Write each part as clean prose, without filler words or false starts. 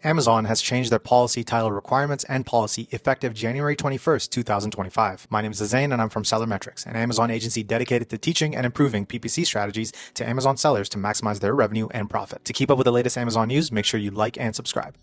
Amazon has changed their policy title requirements and policy effective January 21st, 2025. My name is Zain and I'm from SellerMetrics, an Amazon agency dedicated to teaching and improving PPC strategies to Amazon sellers to maximize their revenue and profit. To keep up with the latest Amazon news, make sure you like and subscribe.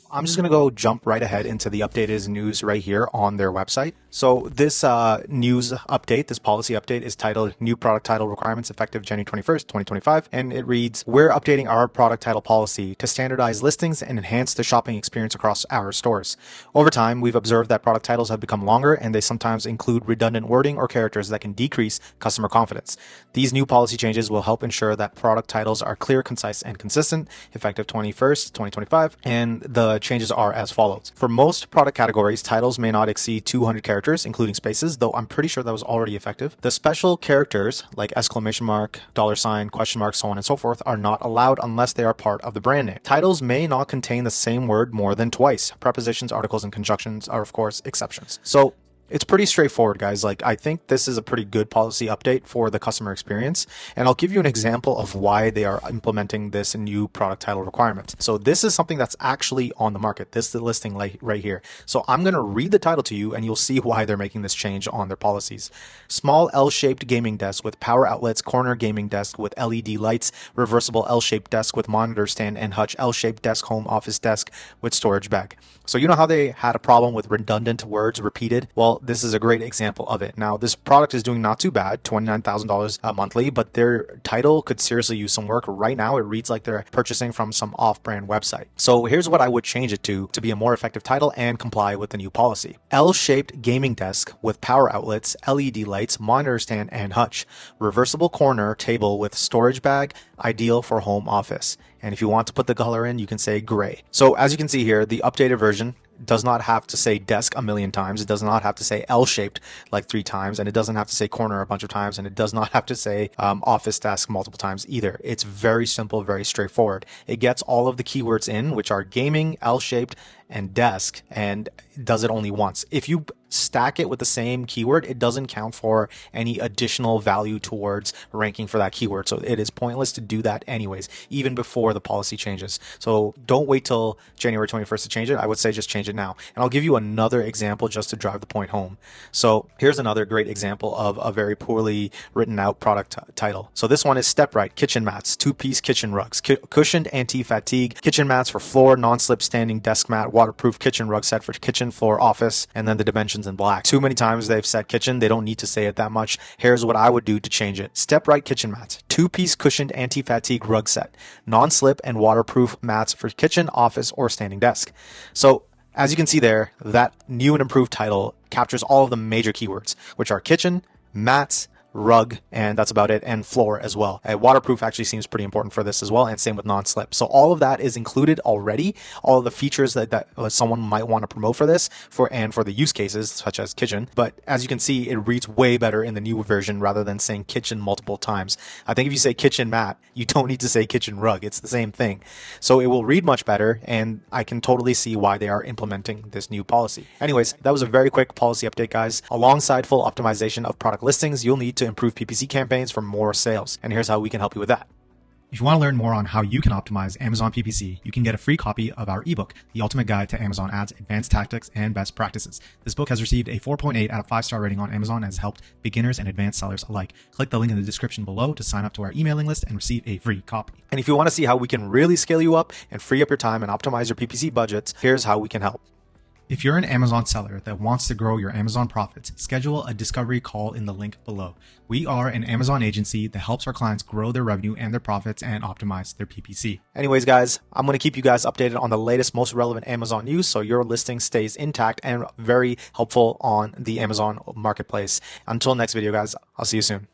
I'm just going to go jump right ahead into the updated news right here on their website. So this news update, this policy update is titled New Product Title Requirements Effective January 21st, 2025. And it reads, we're updating our product title policy to standardize listings and enhance the shopping experience across our stores. Over time, we've observed that product titles have become longer and they sometimes include redundant wording or characters that can decrease customer confidence. These new policy changes will help ensure that product titles are clear, concise, and consistent, effective 21st, 2025. And the changes are as follows. For most product categories, titles may not exceed 200 characters, including spaces, though I'm pretty sure that was already effective. The special characters like exclamation mark, $, question mark, so on and so forth are not allowed unless they are part of the brand name. Titles may not contain the same word more than twice. Prepositions, articles, and conjunctions are, of course, exceptions. So it's pretty straightforward, guys. I think this is a pretty good policy update for the customer experience. And I'll give you an example of why they are implementing this new product title requirement. So this is something that's actually on the market. This is the listing right here. So I'm going to read the title to you and you'll see why they're making this change on their policies. Small L-shaped gaming desk with power outlets, corner gaming desk with LED lights, reversible L-shaped desk with monitor stand and hutch, L-shaped desk, home office desk with storage bag. So you know how they had a problem with redundant words repeated? Well, this is a great example of it. Now, this product is doing not too bad, $29,000 monthly, but their title could seriously use some work. Right now, it reads like they're purchasing from some off-brand website. So here's what I would change it to be a more effective title and comply with the new policy. L-shaped gaming desk with power outlets, LED lights, monitor stand, and hutch. Reversible corner table with storage bag, ideal for home office. And if you want to put the color in, you can say gray. So as you can see here, the updated version does not have to say desk a million times. It does not have to say L-shaped like 3 times, and it doesn't have to say corner a bunch of times, and it does not have to say office desk multiple times either. It's very simple, very straightforward. It gets all of the keywords in, which are gaming, L-shaped, and desk, and does it only once. If you stack it with the same keyword, it doesn't count for any additional value towards ranking for that keyword. So it is pointless to do that anyways, even before the policy changes. So don't wait till January 21st to change it. I would say just change it now. And I'll give you another example just to drive the point home. So here's another great example of a very poorly written out product title. So this one is Step Right Kitchen Mats, 2-piece kitchen rugs, cushioned anti-fatigue kitchen mats for floor, non-slip standing desk mat, waterproof kitchen rug set for kitchen, floor, office, and then the dimensions in black. Too many times they've said kitchen. They don't need to say it that much. Here's what I would do to change it. Step Right kitchen mats, 2-piece cushioned anti-fatigue rug set, non-slip and waterproof mats for kitchen, office, or standing desk. So as you can see there, that new and improved title captures all of the major keywords, which are kitchen, mats, rug, and that's about it, and floor as well. Waterproof actually seems pretty important for this as well, and same with non-slip. So all of that is included already, all of the features that someone might want to promote for this, and for the use cases, such as kitchen. But as you can see, it reads way better in the new version rather than saying kitchen multiple times. I think if you say kitchen mat, you don't need to say kitchen rug. It's the same thing. So it will read much better, and I can totally see why they are implementing this new policy. Anyways, that was a very quick policy update, guys. Alongside full optimization of product listings, you'll need to improve PPC campaigns for more sales. And here's how we can help you with that. If you want to learn more on how you can optimize Amazon PPC, you can get a free copy of our ebook, The Ultimate Guide to Amazon Ads, Advanced Tactics and Best Practices. This book has received a 4.8 out of 5-star rating on Amazon and has helped beginners and advanced sellers alike. Click the link in the description below to sign up to our emailing list and receive a free copy. And if you want to see how we can really scale you up and free up your time and optimize your PPC budgets, here's how we can help. If you're an Amazon seller that wants to grow your Amazon profits, schedule a discovery call in the link below. We are an Amazon agency that helps our clients grow their revenue and their profits and optimize their PPC. Anyways, guys, I'm going to keep you guys updated on the latest, most relevant Amazon news so your listing stays intact and very helpful on the Amazon marketplace. Until next video, guys, I'll see you soon.